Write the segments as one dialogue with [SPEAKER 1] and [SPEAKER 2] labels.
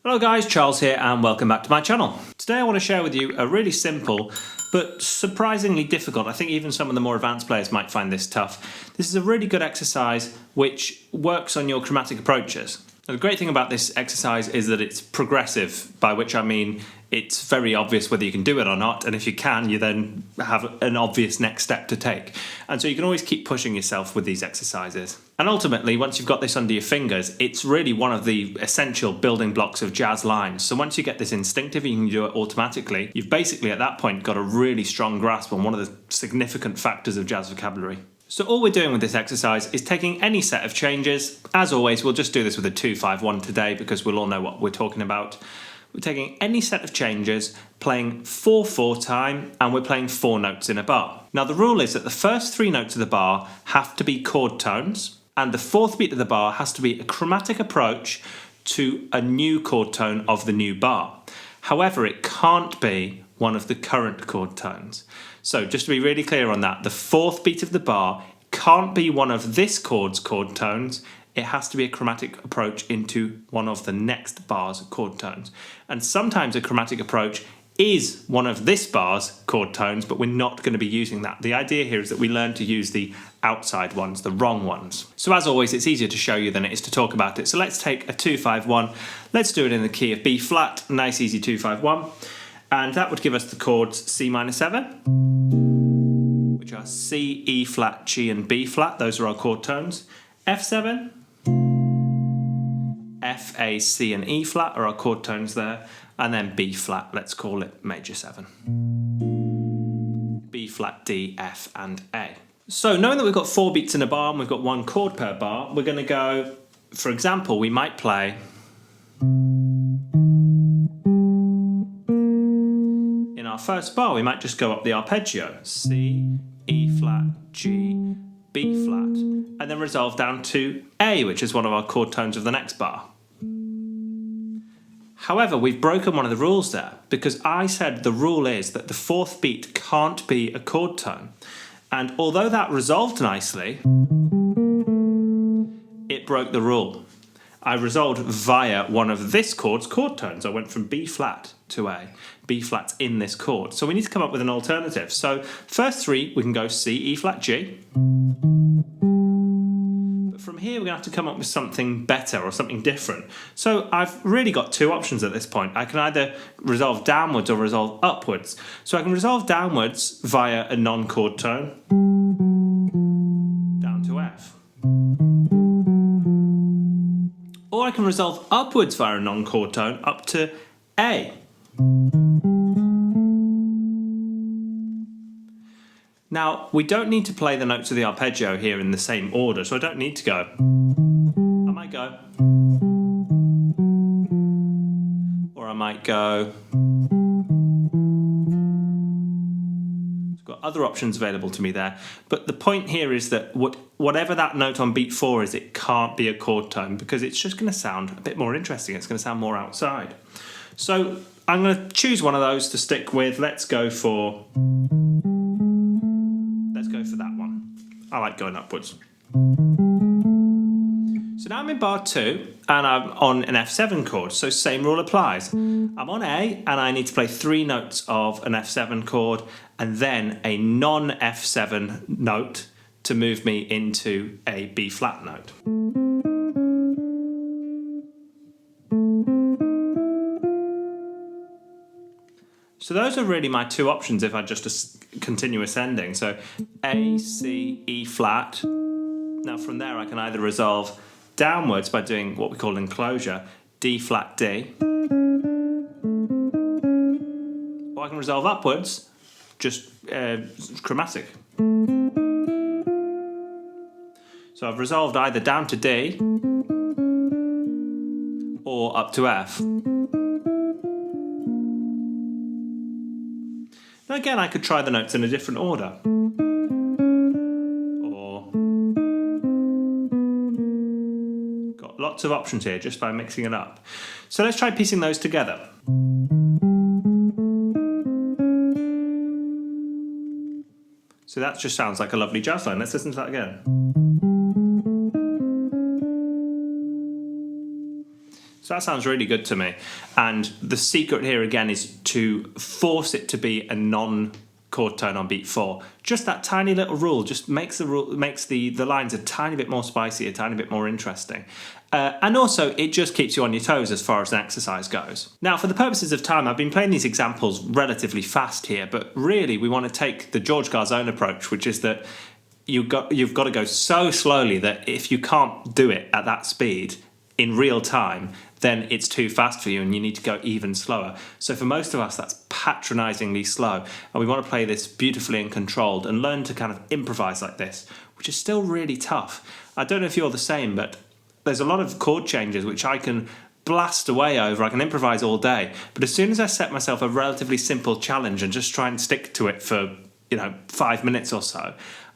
[SPEAKER 1] Hello guys, Charles here and welcome back to my channel. Today I want to share with you a really simple but surprisingly difficult, I think even some of the more advanced players might find this tough. This is a really good exercise which works on your chromatic approaches. The great thing about this exercise is that it's progressive, by which I mean it's very obvious whether you can do it or not, and if you can, you then have an obvious next step to take. And so you can always keep pushing yourself with these exercises. And ultimately, once you've got this under your fingers, it's really one of the essential building blocks of jazz lines. So once you get this instinctive, you can do it automatically. You've basically at that point got a really strong grasp on one of the significant factors of jazz vocabulary. So all we're doing with this exercise is taking any set of changes. As always, we'll just do this with a 2-5-1 today because we'll all know what we're talking about. We're taking any set of changes, playing 4/4 time, and we're playing 4 notes in a bar. Now the rule is that the first 3 notes of the bar have to be chord tones, and the 4th beat of the bar has to be a chromatic approach to a new chord tone of the new bar. However, it can't be one of the current chord tones. So just to be really clear on that, the 4th beat of the bar can't be one of this chord's chord tones. It has to be a chromatic approach into one of the next bar's chord tones. And sometimes a chromatic approach is one of this bar's chord tones, but we're not going to be using that. The idea here is that we learn to use the outside ones, the wrong ones. So as always, it's easier to show you than it is to talk about it. So let's take a 2-5-1. Let's do it in the key of B flat, nice easy 2-5-1. And that would give us the chords C minor 7, which are C, E flat, G and B flat. Those are our chord tones. F7, F, A, C and E flat are our chord tones there. And then B flat, let's call it major 7. B flat, D, F and A. So knowing that we've got 4 beats in a bar and we've got 1 chord per bar, we're going to go, for example, we might play in our first bar, we might just go up the arpeggio, C, E flat, G, B flat, and then resolve down to A, which is one of our chord tones of the next bar. However, we've broken one of the rules there, because I said the rule is that the 4th beat can't be a chord tone. And although that resolved nicely, it broke the rule. I resolved via one of this chord's chord tones. I went from B flat to A. B flat's in this chord. So we need to come up with an alternative. So first 3, we can go C, E flat, G. But from here, we're going to have to come up with something better or something different. So I've really got 2 options at this point. I can either resolve downwards or resolve upwards. So I can resolve downwards via a non-chord tone down to F. Or I can resolve upwards via a non-chord tone up to A. Now, we don't need to play the notes of the arpeggio here in the same order, so I don't need to go. I might go. Or I might go. I've got other options available to me there, but the point here is that whatever that note on beat 4 is, it can't be a chord tone because it's just going to sound a bit more interesting. It's going to sound more outside. So I'm going to choose one of those to stick with. Let's go for that one. I like going upwards. So now I'm in bar 2 and I'm on an F7 chord, so same rule applies. I'm on A and I need to play 3 notes of an F7 chord and then a non-F7 note to move me into a B flat note. So those are really my 2 options if I just continue ascending. So A, C, E flat. Now from there I can either resolve downwards by doing what we call enclosure, D flat, D. Or I can resolve upwards, just chromatic. So I've resolved either down to D or up to F. Now again, I could try the notes in a different order. Or got lots of options here just by mixing it up. So let's try piecing those together. So that just sounds like a lovely jazz line. Let's listen to that again. So that sounds really good to me. And the secret here again is to force it to be a non-chord tone on beat 4. Just that tiny little rule just makes the lines a tiny bit more spicy, a tiny bit more interesting. And also, it just keeps you on your toes as far as an exercise goes. Now, for the purposes of time, I've been playing these examples relatively fast here, but really we want to take the George Garzone approach, which is that you've got to go so slowly that if you can't do it at that speed in real time, then it's too fast for you and you need to go even slower. So for most of us, that's patronisingly slow. And we want to play this beautifully and controlled and learn to kind of improvise like this, which is still really tough. I don't know if you're the same, but there's a lot of chord changes which I can blast away over. I can improvise all day. But as soon as I set myself a relatively simple challenge and just try and stick to it for, 5 minutes or so,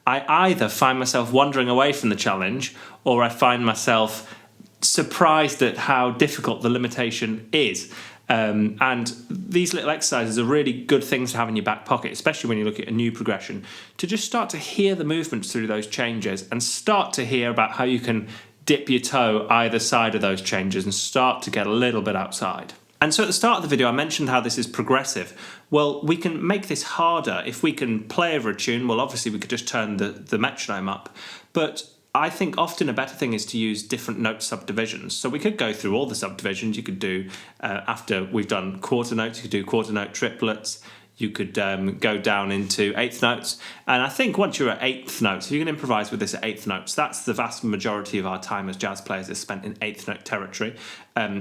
[SPEAKER 1] I either find myself wandering away from the challenge or I find myself surprised at how difficult the limitation is. And these little exercises are really good things to have in your back pocket, especially when you look at a new progression, to just start to hear the movements through those changes and start to hear about how you can dip your toe either side of those changes and start to get a little bit outside. And so at the start of the video, I mentioned how this is progressive. Well, we can make this harder. If we can play over a tune, well, obviously we could just turn the metronome up. But I think often a better thing is to use different note subdivisions. So we could go through all the subdivisions. You could do, after we've done quarter notes, you could do quarter note triplets. You could go down into eighth notes. And I think once you're at eighth notes, if you can improvise with this at eighth notes, that's the vast majority of our time as jazz players is spent in eighth note territory.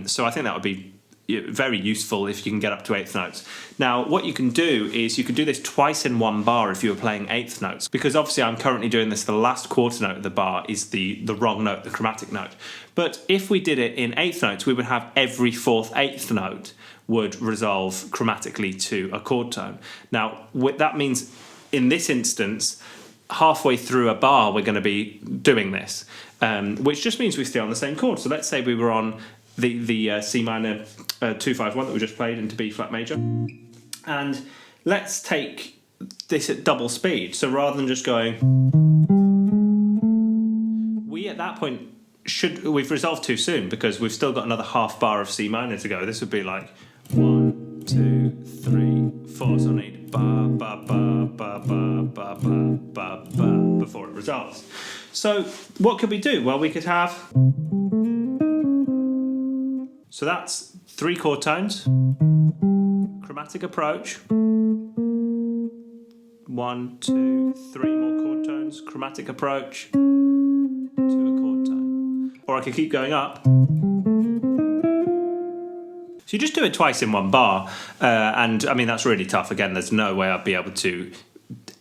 [SPEAKER 1] So I think that would be very useful if you can get up to eighth notes. Now, what you can do is you could do this twice in one bar if you were playing eighth notes, because obviously I'm currently doing this, the last quarter note of the bar is the wrong note, the chromatic note. But if we did it in eighth notes, we would have every fourth eighth note would resolve chromatically to a chord tone. Now, that means in this instance, halfway through a bar, we're going to be doing this, which just means we stay on the same chord. So let's say we were on the C minor 251 that we just played into B flat major, and let's take this at double speed. So rather than just going, we at that point we've resolved too soon because we've still got another half bar of C minor to go. This would be like 1, 2, 3, 4. So I need ba ba ba ba ba ba ba ba ba before it resolves. So what could we do? Well, we could have. So that's 3 chord tones, chromatic approach, 1, 2, 3 more chord tones, chromatic approach, to a chord tone. Or I could keep going up. So you just do it twice in one bar, and I mean that's really tough. Again, there's no way I'd be able to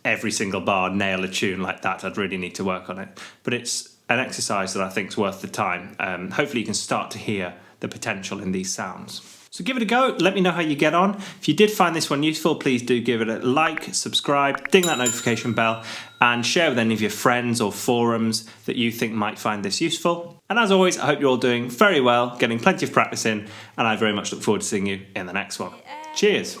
[SPEAKER 1] every single bar nail a tune like that. I'd really need to work on it. But it's an exercise that I think is worth the time. Hopefully you can start to hear the potential in these sounds. So give it a go, let me know how you get on. If you did find this one useful, please do give it a like, subscribe, ding that notification bell, and share with any of your friends or forums that you think might find this useful. And as always, I hope you're all doing very well, getting plenty of practice in, and I very much look forward to seeing you in the next one. Cheers!